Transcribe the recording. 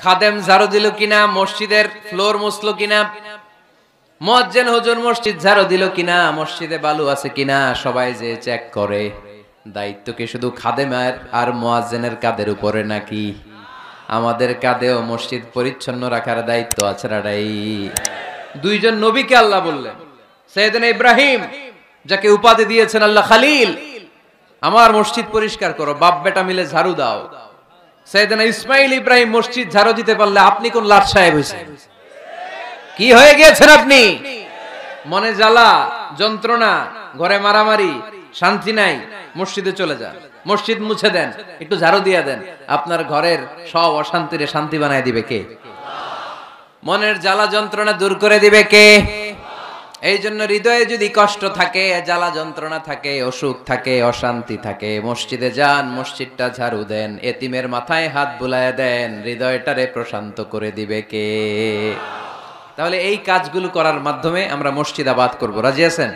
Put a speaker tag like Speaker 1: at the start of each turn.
Speaker 1: খাদেম ঝাড়ু দিল কিনা, মসজিদের ফ্লোর মুছলো কিনা, মুয়াজ্জিন হুজুর মসজিদ ঝাড়ু দিল কিনা, মসজিদে বালু আছে কিনা, সবাই যে চেক করে। দায়িত্ব কি শুধু খাদেমের আর মুয়াজ্জিনের কাঁধের উপরে নাকি আমাদের কাঁধেও মসজিদ পরিচ্ছন্ন রাখার দায়িত্ব আছে? রাডাই দুইজন নবীকে আল্লাহ বললেন, সাইয়েদনা ইব্রাহিম যাকে উপাধি দিয়েছেন আল্লাহ খালিল, আমার মসজিদ পরিষ্কার করো, বাপ বেটা মিলে ঝাড়ু দাও। সাইয়েদনা ইসমাইল ইব্রাহিম মসজিদ ঝাড়ু দিতে পারলে আপনি কোন লাট সাহেব হয়েছেন? কি হয়ে গিয়েছেন আপনি? মনে জ্বালা যন্ত্রণা, ঘরে মারামারি, শান্তি নাই, মসজিদে চলে যান, মসজিদ মুছে দেন, একটু ঝাড়ু দিয়ে দেন, আপনার ঘরের সব অশান্তিরে শান্তি বানায় দিবে কে? মনের জ্বালা যন্ত্রণা দূর করে দিবে কে? এই জন্য হৃদয়ে যদি কষ্ট থাকে, জ্বালা যন্ত্রণা থাকে, অসুখ থাকে, অশান্তি থাকে, মসজিদে যান, মসজিদটা ঝাড়ু দেন, এতিমের মাথায় হাত বুলায় দেন, হৃদয়টারে প্রশান্ত করে দিবে কে? তাহলে এই কাজগুলো করার মাধ্যমে আমরা মসজিদ আবাদ করব। রাজি আছেন?